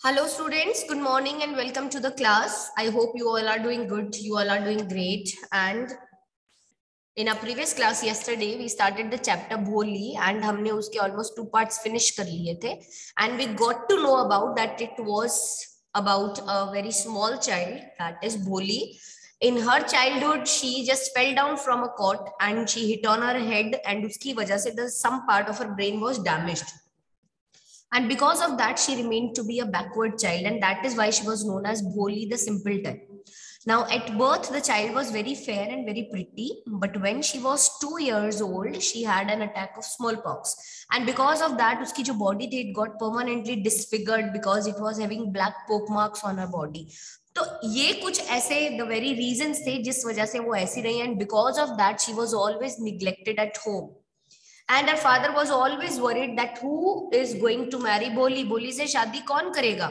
Hello students, good morning and welcome to the class. I hope you all are doing good, you all are doing great. And in our previous class yesterday, we started the chapter Bholi and हमने उसके almost 2 parts finish कर लिए थे. And we got to know about that it was about a very small child, that is Bholi. In her childhood, she just fell down from a cot and she hit on her head and उसकी वजह से some part of her brain was damaged. And because of that, she remained to be a backward child. And that is why she was known as Bholi the simpleton. Now, at birth, the child was very fair and very pretty. But when she was 2 years old, she had an attack of smallpox. And because of that, uski jo body thi, it got permanently disfigured because it was having black poke marks on her body. तो ये कुछ ऐसे the very reasons थे जिस वजह से वो ऐसी रही. And because of that, she was always neglected at home. And her father was always worried that who is going to marry Bholi? Bholi से शादी कौन करेगा?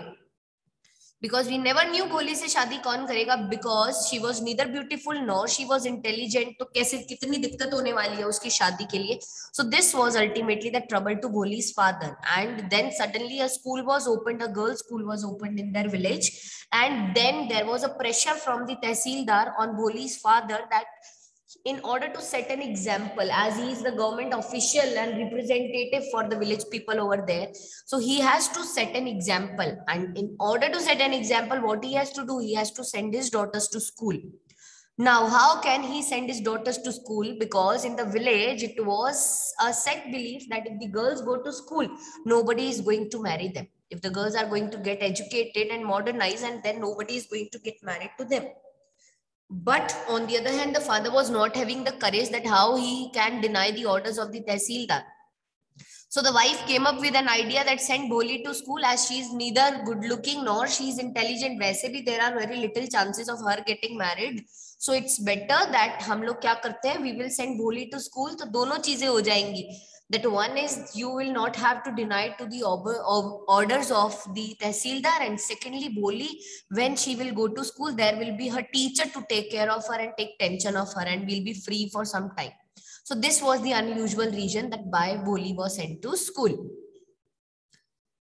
Because we never knew Bholi से शादी कौन करेगा, because she was neither beautiful nor she was intelligent. तो कैसे कितनी दिक्कत होने वाली है उसकी शादी के लिए? So this was ultimately the trouble to Bholi's father. And then suddenly a school was opened, a girls' school was opened in their village, and then there was a pressure from the Tehsildar on Bholi's father that in order to set an example, as he is the government official and representative for the village people over there, so he has to set an example. And in order to set an example, what he has to do, he has to send his daughters to school. Now, how can he send his daughters to school? Because in the village, it was a set belief that if the girls go to school, nobody is going to marry them. If the girls are going to get educated and modernized, and then nobody is going to get married to them. But on the other hand, the father was not having the courage that how he can deny the orders of the Tehsildar. So the wife came up with an idea that send Bholi to school, as she is neither good looking nor she is intelligent. वैसे भी there are very little chances of her getting married. So it's better that हम लोग क्या करते हैं, we will send Bholi to school. तो दोनों चीजें हो जाएंगी. That one is you will not have to deny to the orders of the Tehsildar, and secondly, Bholi, when she will go to school, there will be her teacher to take care of her and take tension of her, and will be free for some time. So this was the unusual reason that why Bholi was sent to school.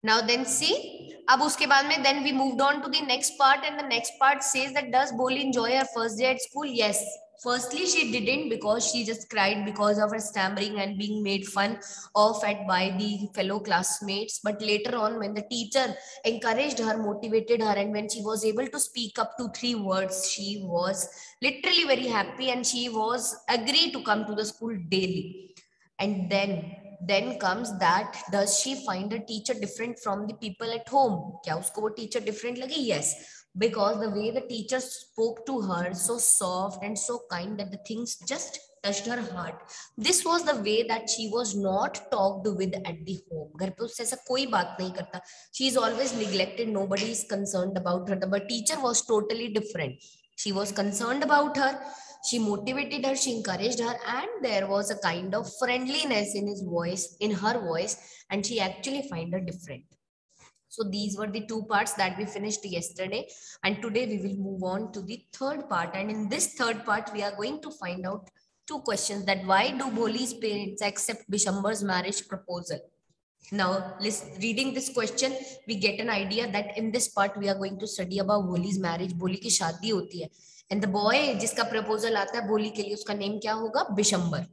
Now then see, अब उसके बाद में then we moved on to the next part, and the next part says that does Bholi enjoy her first day at school? Yes. Firstly, she didn't, because she just cried because of her stammering and being made fun of at by the fellow classmates. But later on, when the teacher encouraged her, motivated her, and when she was able to speak up 2-3 words, she was literally very happy, and she was agreed to come to the school daily. And then comes that does she find a teacher different from the people at home? क्या उसको वो teacher different लगी? Yes, because the way the teacher spoke to her, so soft and so kind that the things just touched her heart. This was the way that she was not talked with at the home. घर पे उससे ऐसा कोई बात नहीं करता. She is always neglected. Nobody is concerned about her. But teacher was totally different. She was concerned about her. She motivated her, she encouraged her, and there was a kind of friendliness in her voice, and she actually find her different. So these were the 2 parts that we finished yesterday, and today we will move on to the third part. And in this third part, we are going to find out 2 questions: that why do Bholi's parents accept Bishambar's marriage proposal? Now, reading this question, we get an idea that in this part we are going to study about Bholi's marriage. Bholi की शादी होती है, and the boy जिसका proposal आता है Bholi के लिए, उसका name क्या होगा? Bishambar.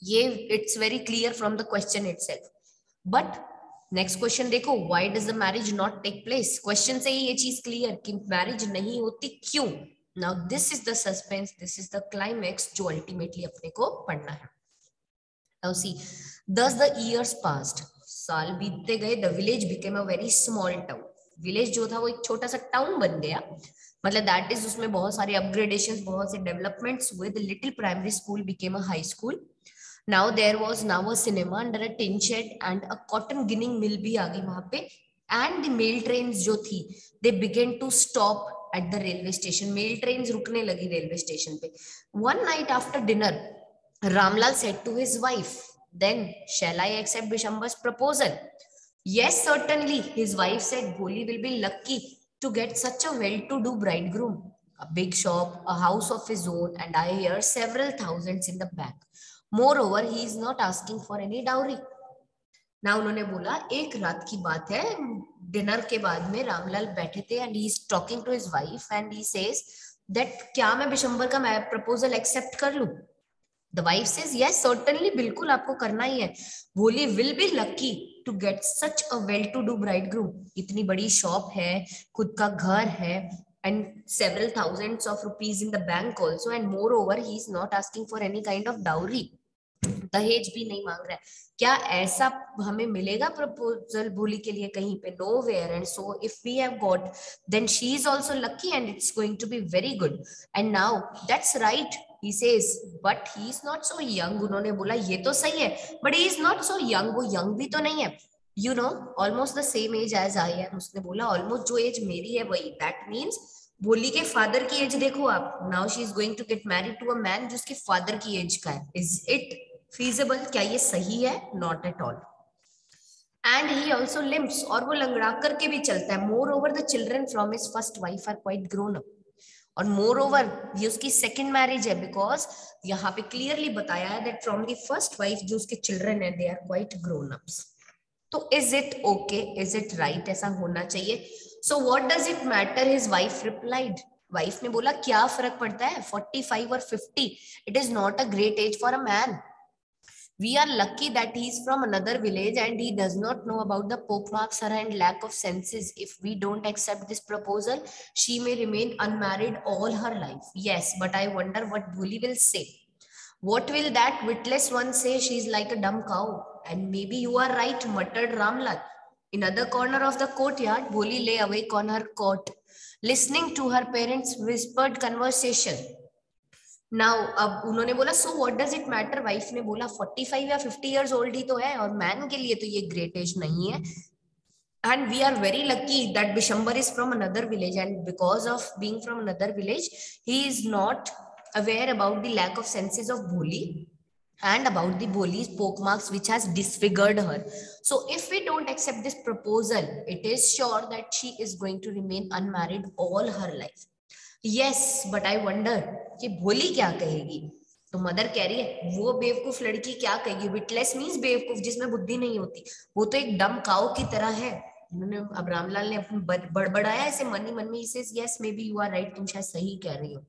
ये it's very clear from the question itself. But next question देखो, why does the marriage not take place? Question से ही ये चीज clear कि marriage नहीं होती क्यों? Now this is the suspense, this is the climax जो ultimately अपने को पढ़ना है. Now see, thus the years passed. साल बीतते गए. The village became a very small town. Village जो था वो एक छोटा सा town बन गया. मतलब that is उसमें बहुत सारे upgradations, बहुत से developments हुए. The little primary school became a high school. Now there was now a cinema under a tin shed, and a cotton ginning mill भी आ गई वहां पे. And the mail trains जो थी, they began to stop at the railway station. Mail trains रुकने लगी railway station पे. One night after dinner, Ramlal said to his wife, then shall I accept Bishambar's proposal? Yes, certainly, his wife said. Bholi will be lucky to get such a well-to-do bridegroom. A big shop, a house of his own, and I hear several thousands in the bank. Moreover, he is not asking for any dowry. Now उन्होंने बोला एक रात की बात है, dinner के बाद में रामलाल बैठे थे and he is talking to his wife and he says that क्या मैं बिशंबर का मैं प्रपोजल एक्सेप्ट कर लूं? The wife says yes certainly, बिल्कुल आपको करना ही है। Bholi will be lucky to get such a well to do bridegroom. इतनी बड़ी शॉप है, खुद का घर है and several thousands of rupees in the bank also, and moreover he is not asking for any kind of dowry, दहेज भी नहीं मांग रहा है। क्या ऐसा हमें मिलेगा प्रपोजल भोली के लिए कहीं पे? Nowhere. And so if we have got then she is also lucky and it's going to be very good. And now that's right he says but he is not so young। उन्होंने बोला ये तो सही है but he is not so young, वो young भी तो नहीं है, you know almost the same age as I am। उसने बोला ऑलमोस्ट जो एज मेरी है वही। दैट मीन्स भोली के फादर की एज देखो आप, now she is going to get married to a man जिसके फादर की एज का है। Is it feasible? क्या ये सही है? Not at all। And he also limps, और वो लंगड़ा करके भी चलता है। Moreover, the children from his first wife are quite grown up। और moreover ये उसकी second marriage है, because यहाँ पे clearly बताया है that from the first wife जो उसके children है they are quite grown ups। तो is it okay? Is it right? ऐसा होना चाहिए। So what does it matter? His wife replied। Wife ने बोला क्या फर्क पड़ता है 45 और 50? It is not a great age for a man। We are lucky that he is from another village and he does not know about the pockmarks and lack of senses। If we don't accept this proposal, she may remain unmarried all her life। Yes, but I wonder what Bholi will say। What will that witless one say? She is like a dumb cow। And maybe you are right, muttered Ramlal। In other corner of the courtyard, Bholi lay awake on her cot, listening to her parents' whispered conversation। Now अब उन्होंने बोला so what does it matter? Wife ने बोला 45 या 50 years old ही तो है और man के लिए तो ये ग्रेट एज नहीं है। And we are very lucky that Bishambar is from another village, and because of being from another village, he is not aware about the lack of senses of Bholi and about the Bholi's pockmarks which has disfigured her। So if we don't accept this proposal, it is sure that she is going to remain unmarried all her life। Yes but I wonder कि भोली क्या कहेगी। तो mother कह रही है वो बेवकूफ लड़की क्या कहेगी? विटलेस मींस बेवकूफ जिसमें बुद्धि नहीं होती, वो तो एक डम काऊ की तरह है। उन्होंने अब रामलाल ने अपनी बड़बड़ाया ऐसे मन ही मन में। Yes maybe you are right, तुम शायद सही कह रही हो।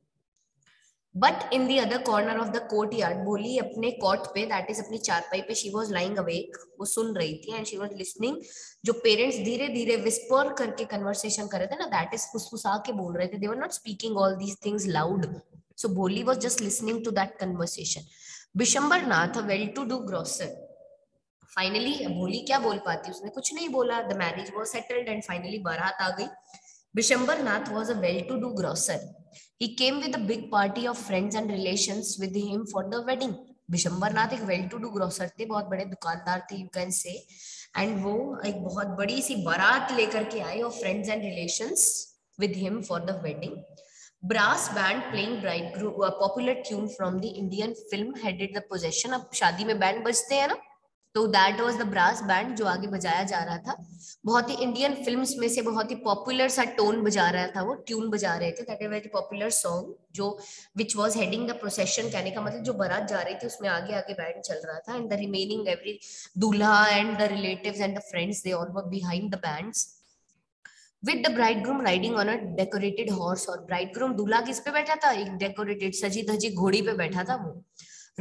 But in the other corner of the courtyard, Bholi अपने कॉट पे दैट इज अपनी चारपाई पे शी वॉज लाइंग अवेक, वो सुन रही थी एंड शी वॉज लिसनिंग। जो पेरेंट्स धीरे धीरे विस्पर करके कन्वर्सेशन कर रहे थे ना, दैट इज फुसफुसा के बोल रहे थे, they were not speaking all these things loud. So Bholi was just listening to that conversation. Bishambar Nath, a well to do grocer. Finally Bholi क्या बोल पाती, उसने कुछ नहीं बोला। The marriage was settled and finally बारात आ गई। Bishambar Nath was a well-to-do grocer। He came with a big party of friends and relations with him for the wedding। Bishambar नाथ एक well-to-do grocer थे, बहुत बड़े दुकानदार थे, you can say। and वो एक बहुत बड़ी सी बारात लेकर के आए और friends and relations with him for the wedding। Brass band playing bridegroom, a popular tune from the Indian film headed the procession। अब शादी में बैंड बजते हैं ना, तो that was the brass band जो आगे बजाया जा रहा था। बहुत ही इंडियन फिल्म्स में से बहुत ही पॉपुलर सा टोन बजा रहा था, वो ट्यून बजा रहे थे। That is very popular song जो which was heading the procession. कहने का मतलब जो बारात जा रही थी उसमें आगे आगे बैंड चल रहा था। एंड द रिमेनिंग एवरी दूल्हा and the relatives and the friends they all were behind the bands with the bridegroom riding on a decorated horse। और bridegroom दूल्हा किस पे बैठा था? एक डेकोरेटेड सजी धजी घोड़ी पे बैठा था वो।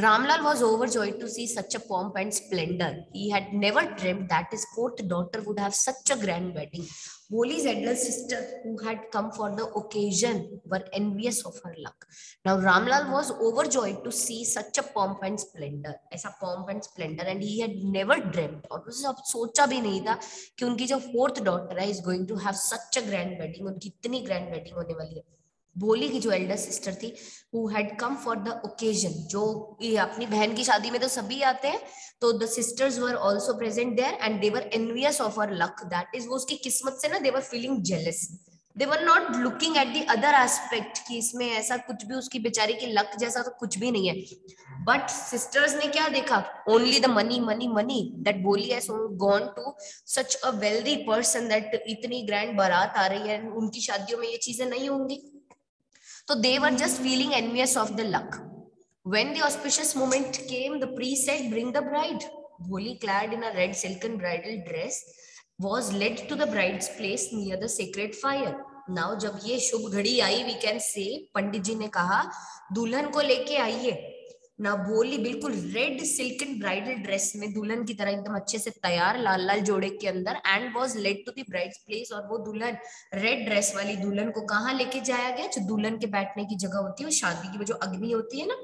Ramlal was overjoyed to see such a pomp and splendor। He had never dreamed that his fourth daughter would have such a grand wedding। Bholi's elder sister, who had come for the occasion, were envious of her luck। Now Ramlal was overjoyed to see such a pomp and splendor, ऐसा pomp and splendor, and he had never dreamed, और उसे अब सोचा भी नहीं था कि उनकी जो फोर्थ डॉटर है is going to have such a grand wedding, उनकी इतनी grand wedding होने वाली है। भोली की जो एल्डर सिस्टर थी, who had come for the occasion, जो अपनी बहन की शादी में तो सभी आते हैं, तो the sisters were also present there and they were envious of her luck। that is वो उसकी किस्मत से ना they were feeling jealous। they were not looking at the other aspect कि इसमें ऐसा कुछ भी उसकी बेचारी की लक जैसा तो कुछ भी नहीं है। बट सिस्टर्स ने क्या देखा? Only the money money money. That Bholi has gone to such a wealthy person, that इतनी ग्रैंड बारात आ रही है, उनकी शादियों में ये चीजें नहीं होंगी। So they were just feeling envious of the luck। When the auspicious moment came, the priest said, "Bring the bride." Bholi, clad in a red silken bridal dress was led to the bride's place near the sacred fire. Now जब ये शुभ घड़ी आई, we can say पंडित जी ने कहा दुल्हन को लेके आइए. ना भोली बिल्कुल रेड सिल्कन ब्राइडल ड्रेस में दुल्हन की तरह एकदम अच्छे से तैयार, लाल लाल जोड़े के अंदर, and was led to the bride's place. और वो दुल्हन, रेड ड्रेस वाली दुल्हन को कहाँ लेके जाया गया? जो दुल्हन के बैठने की जगह होती है, वो शादी की वो जो अग्नि होती है ना,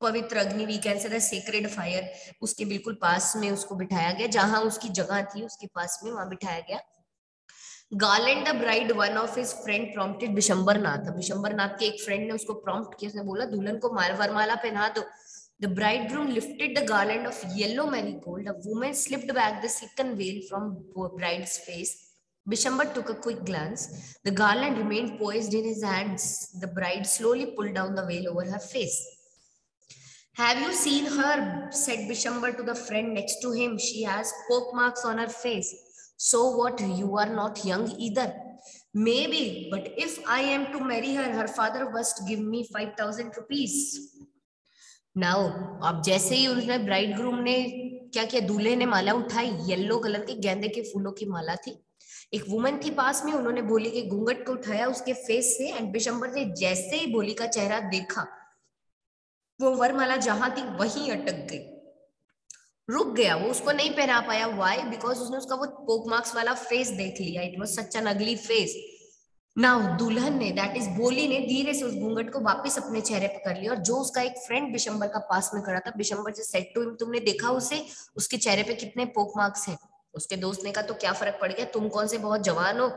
पवित्र अग्नि, we can say the sacred fire, उसके बिल्कुल पास में उसको बिठाया गया. जहां उसकी जगह थी उसके पास में वहां बिठाया गया. Garland the bride, one of his friend prompted, Bishambarnath. Bishambarnath के एक फ्रेंड ने उसको प्रॉम्प्ट किया, उसने बोला दुल्हन को वरमाला पहना दो. The bridegroom lifted the garland of yellow marigold. A woman slipped back the silken veil from bride's face. Bishambar took a quick glance. The garland remained poised in his hands. The bride slowly pulled down the veil over her face. Have you seen her? Said Bishambar to the friend next to him. She has poke marks on her face. So what? You are not young either. Maybe, but if I am to marry her, her father must give me 5,000 rupees. Now अब जैसे ही उसने bride groom ने क्या किया, दूल्हे ने माला उठाई, yellow colour के गेंदे के फूलों की माला थी. एक वुमन थी पास में, उन्होंने भोली के घूंघट को उठाया उसके फेस से, एंड बिशंबर ने जैसे ही भोली का चेहरा देखा, वो वरमाला जहां थी वहीं अटक गई, रुक गया. वो उसको नहीं पहना पाया. व्हाई? बिकॉज उसने उसका वो पोक मार्क्स वाला फेस देख लिया. इट वाज सच एन अगली फेस. नाउ दुल्हन ने, दैट इज भोली ने, धीरे से उस घूंघट को वापस अपने चेहरे पर कर लिया. और जो उसका एक फ्रेंड बिशंबर का पास में खड़ा था, बिशंबर जो सेड टू हिम, तुमने देखा उसे, उसके चेहरे पे कितने पोक मार्क्स हैं? उसके दोस्त ने कहा तो क्या फर्क पड़ गया, तुम कौन से बहुत जवान हो,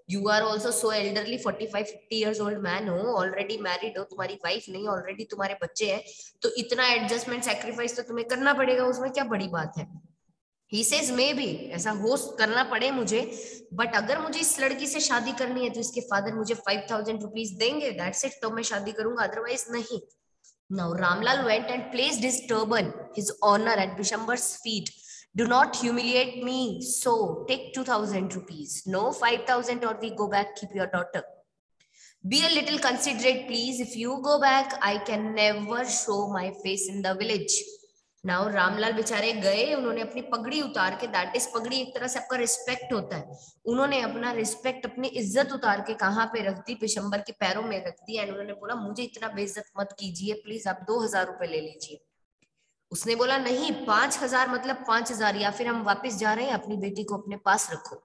you are also so elderly, 45-50 years old मैन हो, ऑलरेडी मैरिड हो, तुम्हारी वाइफ नहीं, ऑलरेडी तुम्हारे बच्चे हैं, तो इतना एडजस्टमेंट सैक्रिफाइस तो तुम्हें करना पड़ेगा, उसमें क्या बड़ी बात है. He says maybe, ऐसा हो करना पड़े मुझे, बट अगर मुझे इस लड़की से शादी करनी है तो इसके फादर मुझे 5,000 रुपीज देंगे, दैट्स इट, तो मैं शादी करूंगा, अदरवाइज नहीं. Now Ramlal went and placed his turban, his honor, at Bishambar's feet. Do not humiliate me, so take 2,000 rupees. No 5,000 or we go back, keep your daughter. Be a little considerate, please. If you go back, I can never show my face in the village. Now Ramlal बेचारे गए, उन्होंने अपनी पगड़ी उतार के, that is पगड़ी एक तरह से आपका रिस्पेक्ट होता है, उन्होंने अपना रिस्पेक्ट, अपनी इज्जत उतार के कहाँ पे रख दी? बिशंबर के पैरों में रख दी. एंड उन्होंने बोला मुझे इतना बेइज्जत मत कीजिए प्लीज, आप 2,000 रुपए ले लीजिए. उसने बोला नहीं, 5,000 मतलब 5,000, या फिर हम वापस जा रहे हैं, अपनी बेटी को अपने पास रखो.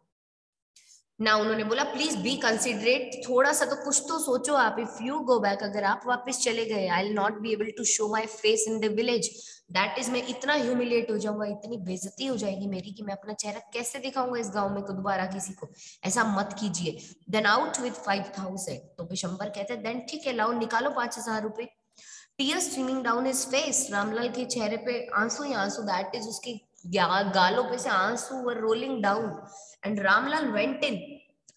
ना उन्होंने बोला प्लीज बी कंसिडरेट, थोड़ा सा तो कुछ तो सोचो आप. इफ यू गो बैक, अगर आप वापस चले गए, I will not be able to show my face in the village. That is, मैं इतना ह्यूमिलेट हो जाऊंगा, इतनी बेइज्जती हो जाएगी मेरी कि मैं अपना चेहरा कैसे दिखाऊंगा इस गांव में को दोबारा किसी को. ऐसा मत कीजिए. Then out with 5,000. तो बिशंबर कहते हैं देन ठीक है, लाओ निकालो 5,000 रुपए. Tears streaming down his face, Ramlal के चेहरे पे आंसू ही आंसू, दैट इज उसके गालों पे से आंसू were rolling down. And Ramlal went in,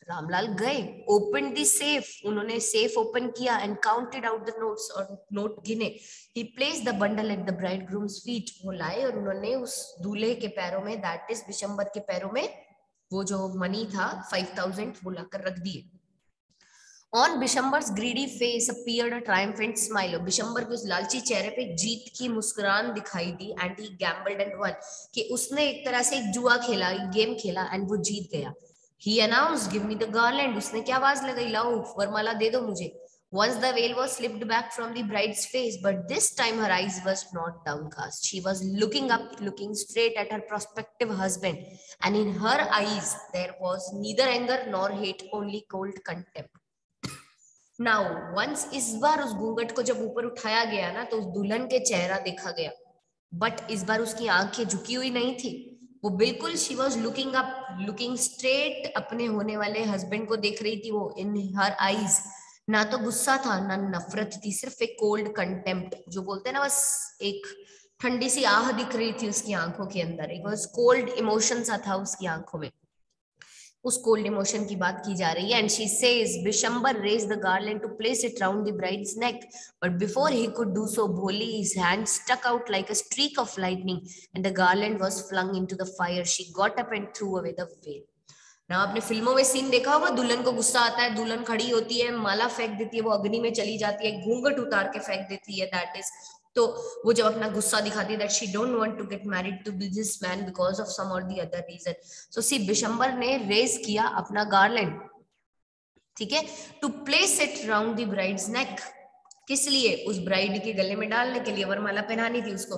Ramlal गए, ओपन द सेफ, उन्होंने सेफ ओपन किया, and counted out the notes, और नोट गिने. He placed the bundle at the bridegroom's feet, वो लाए और उन्होंने उस दूल्हे के पैरों में, दैट इज बिशंबर के पैरों में, वो जो मनी था 5,000 वो लाकर रख दिए. On Bishambar's greedy face appeared a triumphant smile. Bishambar के उस लालची चेहरे पे जीत की मुस्कुराहट दिखाई दी. And he gambled and won, कि उसने एक तरह से एक जुआ खेला, एक गेम खेला, एंड वो जीत गया. He announced, "Give me the garland." उसने क्या आवाज लगाई? लाओ वरमाला दे दो मुझे. Once the veil was slipped back from the bride's face, but this time her eyes was not downcast. She was looking up, looking straight at her prospective husband, and in her eyes there was neither anger nor hate, only cold contempt. Now once, इस बार उस घूंघट को जब ऊपर उठाया गया ना, तो उस दुल्हन के चेहरा देखा गया, बट इस बार उसकी आंखें झुकी हुई नहीं थी, वो बिल्कुल, she was looking up, looking straight, अपने होने वाले हस्बैंड को देख रही थी वो. इन हर आईज, ना तो गुस्सा था ना नफरत थी, सिर्फ एक कोल्ड कंटेम्प्ट, जो बोलते हैं ना, बस एक ठंडी सी आह दिख रही थी उसकी आंखों के अंदर. एक बस कोल्ड इमोशन सा था उसकी आंखों में, उस कोल्ड इमोशन की बात की जा रही है. And she says, Bishambar raised the garland to place it round the bride's neck, but before he could do so, Bholi's hand stuck out like a streak of lightning, and the garland was flung into the fire. She got up and threw away the veil. ना आपने फिल्मों में scene देखा होगा, दुल्हन को गुस्सा आता है, दुल्हन खड़ी होती है, माला फेंक देती है, वो अग्नि में चली जाती है, घूंघट उतार के फेंक देती है, दैट इज. तो वो जब अपना गुस्सा दिखाती है that she don't want to get married to businessman because of some or the other reason, so see Bishambar ने रेज किया अपना गार्लैंड, ठीक है, to place it round the bride's neck, किस लिए, उस ब्राइड के गले में डालने के लिए, वरमाला पहनानी थी उसको।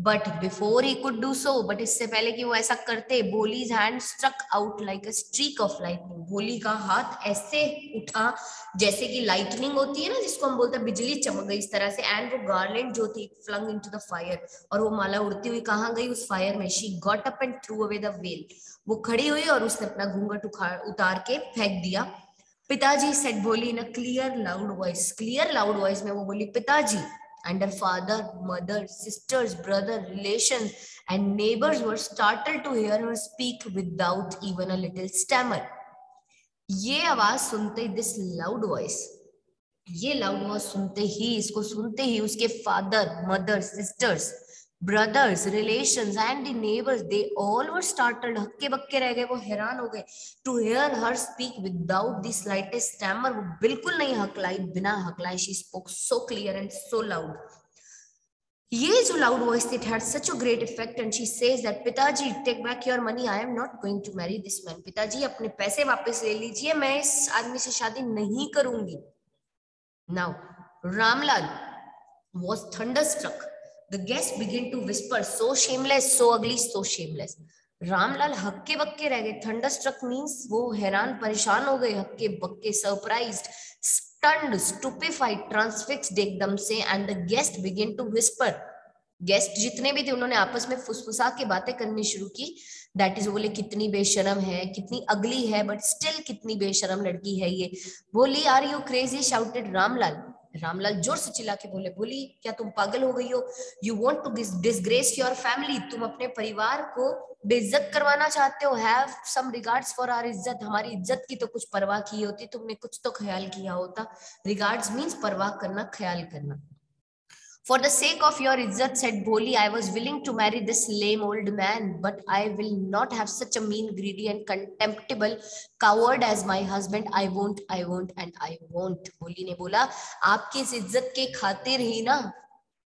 But before he could do so, but इससे पहले कि वो ऐसा करते, Bholi's hand struck out like a streak of lightning, Bholi का हाथ ऐसे उठा जैसे कि लाइटनिंग होती है ना, जिसको हम बोलते हैं बिजली चमक गई इस तरह से, एंड वो गार्लैंड जो थी फ्लंग इनटू द फायर, और वो माला उड़ती हुई कहाँ गई, उस फायर में। She got up and through away the well, वो खड़ी हुई और उसने अपना घूंघट उतार के फेंक दिया। पिताजी said Bholi in a clear loud voice, clear loud voice में वो बोली पिताजी, and her father, mother, sisters, brother, relations and neighbors were startled to hear her speak without even a little stammer. ये आवाज सुनते, दिस लाउड वॉइस, ये loud voice सुनते ही, इसको सुनते ही उसके father, mother, sisters, brothers, relations and the neighbours, they all were startled, हक्के बक्के रह गए, वो हैरान हो गए, to hear her speak without the slightest stammer, वो बिल्कुल नहीं हकलाई, बिना हकलाई, she spoke so clear and so loud. ये जो लाउड वॉइस थी, it had such a great effect and she says that पिताजी take back your money, I am not going to marry this man, पिताजी अपने पैसे वापस ले लीजिए, मैं इस आदमी से शादी नहीं करूंगी। Now Ramlal was thunderstruck, the guests began to whisper, so shameless, so ugly, so shameless. Ramlal हक्के बक्के रह गए, थंडरस्ट्रक मींस वो हैरान परेशान हो गए, हक्के बक्के, सरप्राइज्ड, स्टन्ड, स्टुपिफाइड, ट्रांसफिक्स्ड एकदम से, and the guest begin to whisper, guest जितने भी थे उन्होंने आपस में फुसफुसा के बातें करनी शुरू की, दैट इज, बोले कितनी बेशरम है, कितनी अगली है, बट स्टिल कितनी बेशरम लड़की है ये। बोली are you crazy, shouted Ramlal, Ramlal जोर से चिल्ला के बोले, बोली क्या तुम पागल हो गई हो, you want to disgrace your family, तुम अपने परिवार को बेइज्जत करवाना चाहते हो, have some regards for our izzat, हमारी इज्जत की तो कुछ परवाह की होती, तुमने कुछ तो ख्याल किया होता, रिगार्ड्स मींस परवाह करना, ख्याल करना। For the sake of your izzat, said Bholi, I was willing to marry this lame old man, but I will not have such a mean, greedy and contemptible coward as my husband. I won't, and I won't. Bholi ने बोला, आपकी इस इज्जत के खातिर ही ना,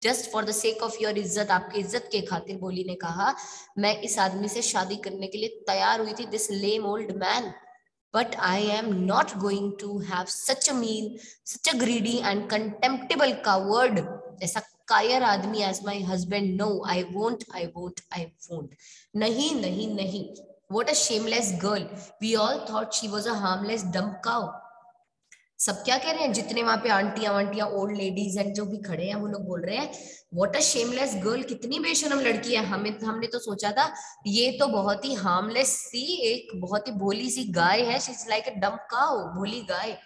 just for the sake of your इज्जत, आपकी इज्जत के खातिर, बोली ने कहा, मैं इस आदमी से शादी करने के लिए तैयार हुई थी, this lame old man, but I am not going to have such a mean, such a greedy and contemptible coward, ऐसा कायर आदमी as my husband. No, I won't, I won't. नहीं, नहीं, नहीं. What a shameless girl. We all thought she was a harmless dumb cow. सब क्या कह रहे हैं, जितने वहां पे आंटियां वांटियां, ओल्ड लेडीज एंड जो भी खड़े हैं, वो लोग बोल रहे हैं व्हाट अ शेमलेस गर्ल, कितनी बेशरम लड़की है, हमने तो सोचा था ये तो बहुत ही हार्मलेस सी, एक बहुत ही भोली सी गाय है, she is like a dumb cow, भोली गाय।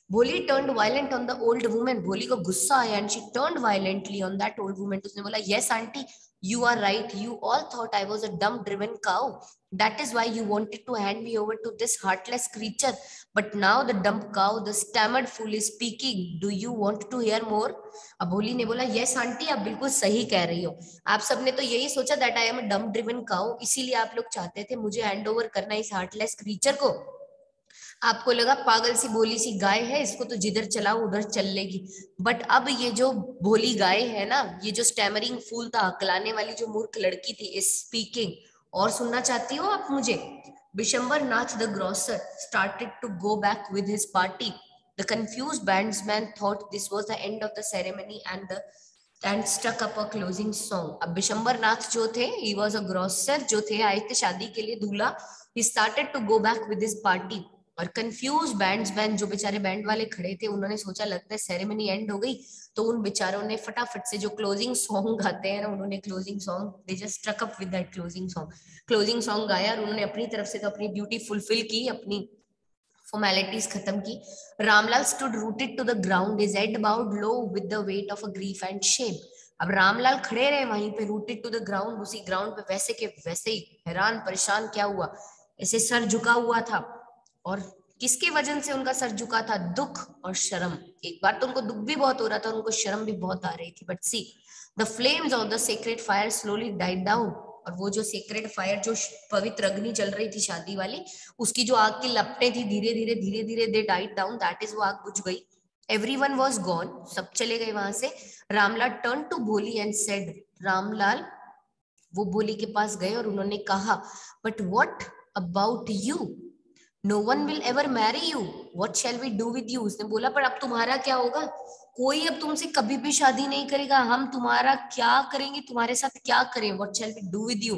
भोली turned violent on the old woman, भोली को गुस्सा आया, and she turned violently on that old woman, उसने बोला yes aunty, you are right, you all thought I was a dumb driven cow, that is why you wanted to hand me over to this heartless creature, but now the dumb cow, the stammered fool is speaking, do you want to hear more? अब भोली ने बोला yes aunty, आप बिल्कुल सही कह रही हो, आप सबने तो यही सोचा that I am a dumb driven cow, इसीलिए आप लोग चाहते थे मुझे हैंड ओवर करना इस हार्टलेस क्रीचर को, आपको लगा पागल सी भोली सी गाय है, इसको तो जिधर चलाओ उधर चल लेगी, बट अब ये जो भोली गाय है ना, ये जो स्टैमरिंग फूल था, हकलाने वाली जो मूर्ख लड़की थी, इज स्पीकिंग। और सुनना चाहती हो आप मुझे? Bishambar Nath the grocer started to go back with his party. The confused bandsman thought this was the end of the ceremony and struck up a closing song. अब बिशंबर नाथ जो थे, he was a grocer, जो थे आए थे शादी के लिए दूल्हा, he started to go back with his party. और कंफ्यूज बैंड्समैन, जो बेचारे बैंड वाले खड़े थे, उन्होंने सोचा लगता है सेरेमनी एंड हो गई, तो उन बेचारों ने फटाफट से जो क्लोजिंग सॉन्ग गाते हैं ना, उन्होंने closing song, they just struck up with that closing song गाया, और उन्होंने अपनी तरफ से तो अपनी ड्यूटी फुलफिल की, अपनी फॉर्मेलिटीज खत्म की। Ramlal stood rooted to the ground, his head bowed low with the weight of a grief and shame. अब रामलाल खड़े रहे वहीं पे, रूटेड टू द ग्राउंड, उसी ग्राउंड पे वैसे के वैसे ही, हैरान परेशान क्या हुआ, ऐसे सर झुका हुआ था, और किसके वजन से उनका सर झुका था, दुख और शर्म। एक बार तो उनको दुख भी बहुत हो रहा था, उनको शर्म भी बहुत आ रही थी, but see the flames of the sacred fire slowly died down, और वो जो सेक्रेड फायर, जो पवित्र अग्नि चल रही थी शादी वाली, उसकी जो आग की लपटें थी, धीरे धीरे they died down, that is, वो आग बुझ गई। Everyone was gone. सब चले गए वहां से. रामलाल turned to भोली and said, रामलाल वो भोली के पास गए और उन्होंने कहा, but what about you? No one will ever marry you. What shall we do with you? उसने बोला, पर अब तुम्हारा क्या होगा? कोई अब तुमसे कभी भी शादी नहीं करेगा. हम तुम्हारा क्या करेंगे, तुम्हारे साथ क्या करें? What shall we do with you?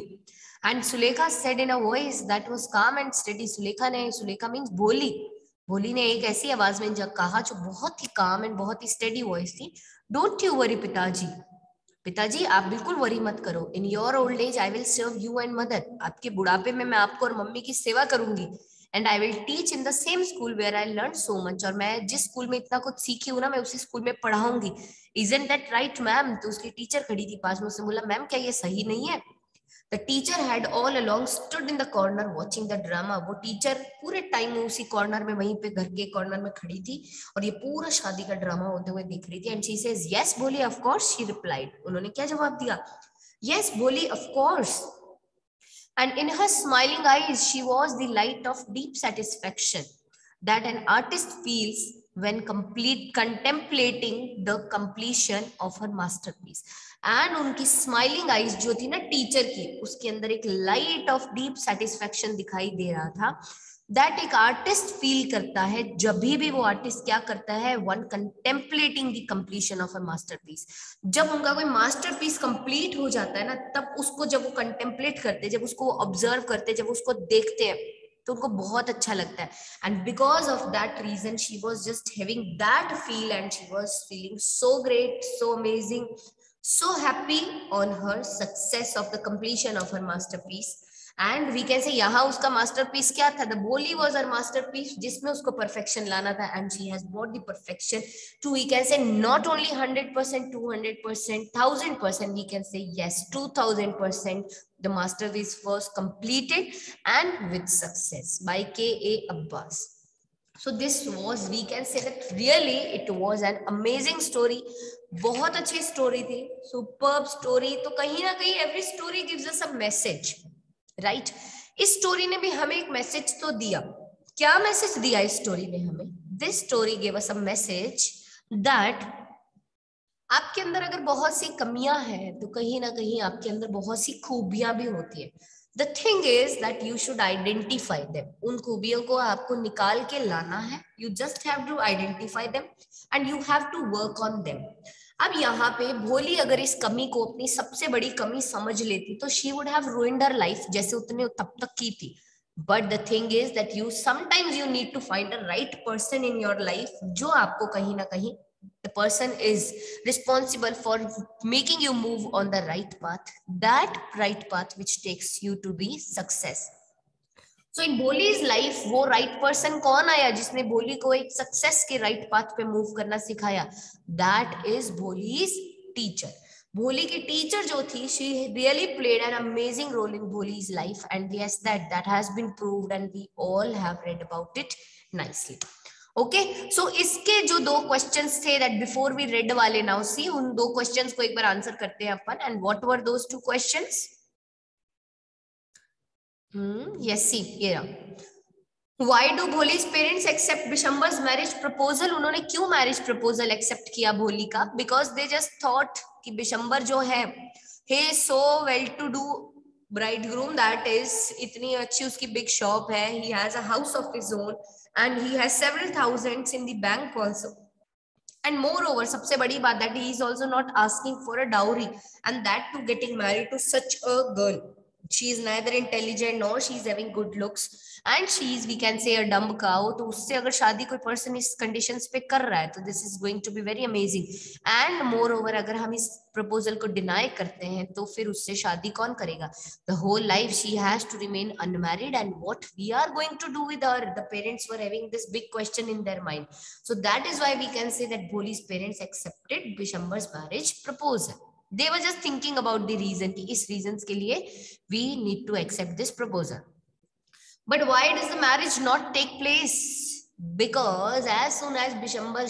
And Sulekha said in a voice that was calm and steady. Sulekha means भोली. भोली ने एक ऐसी आवाज में जब कहा जो बहुत ही काम एंड बहुत ही स्टेडी वॉइस थी, डोंट यू वरी पिताजी. पिताजी आप बिल्कुल वरी मत करो. In your old age I will serve you and mother. आपके बुढ़ापे में मैं आपको और मम्मी की सेवा करूंगी. And I will teach in the same school where I learn so much. और मैं जिस स्कूल में इतना कुछ सीखी हूँ ना, मैं उसी स्कूल में पढ़ाऊंगी. Isn't that right ma'am? तो उसकी टीचर खड़ी थी पास में. उसने बोला, मैम क्या ये सही नहीं है? The teacher had all along stood in the corner watching the drama. वो टीचर पूरे टाइम उसी कॉर्नर में, वहीं पे घर के कॉर्नर में खड़ी थी और ये पूरा शादी का ड्रामा होते हुए देख रही थी. एंड शी सेज, yes बोली, of course, she replied. उन्होंने क्या जवाब दिया? yes बोली, of course. And in her smiling eyes she was the light of deep satisfaction that an artist feels when contemplating the completion of her masterpiece. And उनकी smiling eyes जो थी ना teacher की, उसके अंदर एक लाइट ऑफ डीप सेटिस्फेक्शन दिखाई दे रहा था. दैट एक आर्टिस्ट फील करता है जब भी वो आर्टिस्ट क्या करता है, one contemplating the completion of a masterpiece. जब उनका कोई मास्टरपीस कंप्लीट हो जाता है ना, तब उसको जब वो कंटेम्पलेट करते, जब उसको ऑब्जर्व करते, जब उसको देखते हैं, तो उनको बहुत अच्छा लगता है. And because of that reason she was just having that feel and she was feeling so great, so amazing, so happy on her success of the completion of her masterpiece. And we can say यहाँ उसका masterpiece क्या था? The Boli was her masterpiece जिसमें उसको perfection लाना था, and she has brought the perfection to, we can say, not only 100%, 200%, 1000%, we can say yes, 2000%. The masterpiece was completed and with success by K.A. Abbas. So this was, we can say that really it was an amazing story. बहुत अच्छी story थी, superb story. तो कहीं ना कहीं every story gives us a message, right? इस story ने भी हमें एक मैसेज तो दिया. क्या मैसेज दिया इस स्टोरी ने हमें? This story give us a message that आपके अंदर अगर बहुत सी कमियां हैं, तो कहीं ना कहीं आपके अंदर बहुत सी खूबियां भी होती है. The thing is that you should identify them. उन खूबियों को आपको निकाल के लाना है. You just have to identify them and you have to work on them. अब यहाँ पे भोली अगर इस कमी को अपनी सबसे बड़ी कमी समझ लेती, तो she would have ruined her life जैसे उसने तब तक की थी. But the thing is that you sometimes you need to find a right person in your life, जो आपको कहीं ना कहीं, the person is responsible for making you move on the right path, that right path which takes you to the success. So in Boli's life वो right person कौन आया जिसने बोली को एक success के right path पे move करना सिखाया? That is Boli's teacher. भोली की टीचर जो थी, she really played an amazing role in Boli's life, and yes, that has been proved and we all have read about it nicely. Okay, so इसके जो दो questions थे that before we read वाले, now see उन दो questions को एक बार आंसर करते हैं अपन. And what were those two questions? Yes, see ये रहा. Why do Bholi's parents accept Bishambar's marriage proposal? उन्होंने क्यों मैरिज प्रपोजल एक्सेप्ट किया भोली का? बिकॉज दे जस्ट थॉट कि बिशंबर जो है, he is so well to do bridegroom, that is, इतनी अच्छी उसकी बिग शॉप है, he has a house of his own and he has several thousands in the bank also. And moreover, सबसे बड़ी बात, that he is also not asking for a dowry, and that to getting married to such a girl. She is neither intelligent nor she is having good looks, and she is, we can say, a dumb cow. तो उससे अगर शादी कोई person इस conditions पे कर रहा है, तो this is going to be very amazing. And moreover, अगर हम इस प्रपोजल को डिनाई करते हैं, तो फिर उससे शादी कौन करेगा? The whole life she has to remain unmarried, and what we are going to do with her? The parents were having this big question in their mind. So that is why we can say that Bholi's parents accepted Bishambar's marriage proposal. They were just thinking about the reason कि इस reasons के लिए we need to accept this proposal. But why does the marriage not take place? Because as soon as Bishambar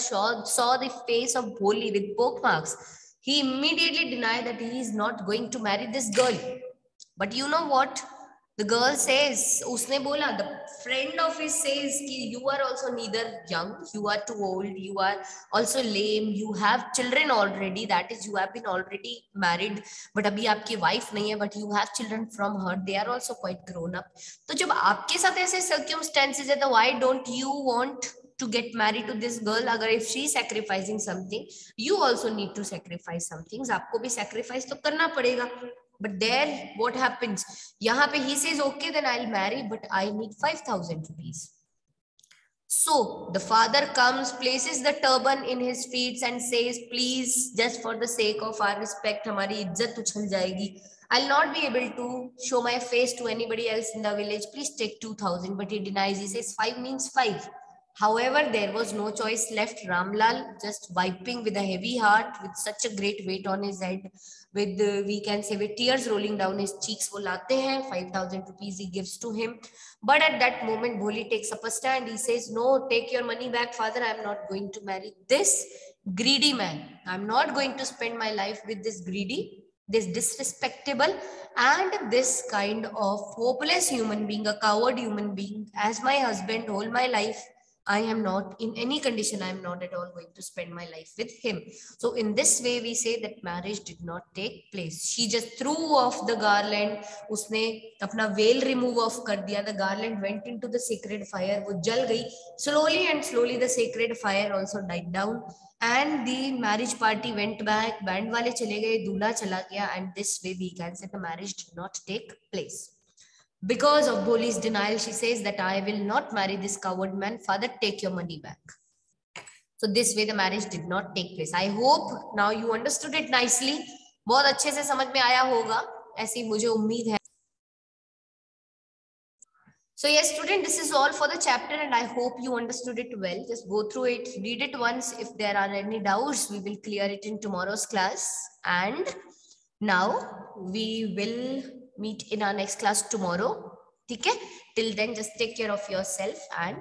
saw the face of Bholi with poke marks, he immediately denied that he is not going to marry this girl. But you know what? The girl says, उसने बोला, the friend of his says कि you are also neither young, you are too old, you are also lame, you have children already, that is you have been already married, but अभी आपकी wife नहीं है, but you have children from her, they are also quite grown up. तो जब आपके साथ ऐसे circumstances है, तो why don't you want to get married to this girl? अगर if she is sacrificing something, you also need to sacrifice some things. आपको भी sacrifice तो करना पड़ेगा. But there what happens, यहाँ पे he says okay then I'll marry, but I need 5,000 rupees. So the father comes, places the turban in his feet and says, please, just for the sake of our respect, हमारी इज्जत उछल जाएगी, I'll not be able to show my face to anybody else in the village, please take 2,000. But he denies, he says 5 means 5. However, there was no choice left. Ramlal, just wiping with a heavy heart, with such a great weight on his head, with we can say with tears rolling down his cheeks, वो लाते हैं 5,000 rupees he gives to him. But at that moment, Bholi takes up a stand. He says, no, take your money back, father. I'm not going to marry this greedy man. I'm not going to spend my life with this greedy, this disrespectable, and this kind of hopeless human being, a coward human being, as my husband all my life. I am not in any condition, I am not at all going to spend my life with him. So in this way, we say that marriage did not take place. She just threw off the garland. उसने अपना veil remove off कर दिया. The garland went into the sacred fire. वो जल गई. Slowly and slowly the sacred fire also died down. And the marriage party went back. Band वाले चले गए, दूल्हा चला गया. And this way we can say the marriage did not take place. Because of Bholi's denial, she says that I will not marry this coward man. Father, take your money back. So this way the marriage did not take place. I hope now you understood it nicely. बहुत अच्छे से समझ में आया होगा, ऐसी मुझे उम्मीद है. So yes, student, this is all for the chapter and I hope you understood it well. Just go through it, read it once. If there are any doubts, we will clear it in tomorrow's class. And now we will meet in our next class tomorrow. Okay? Till then, just take care of yourself and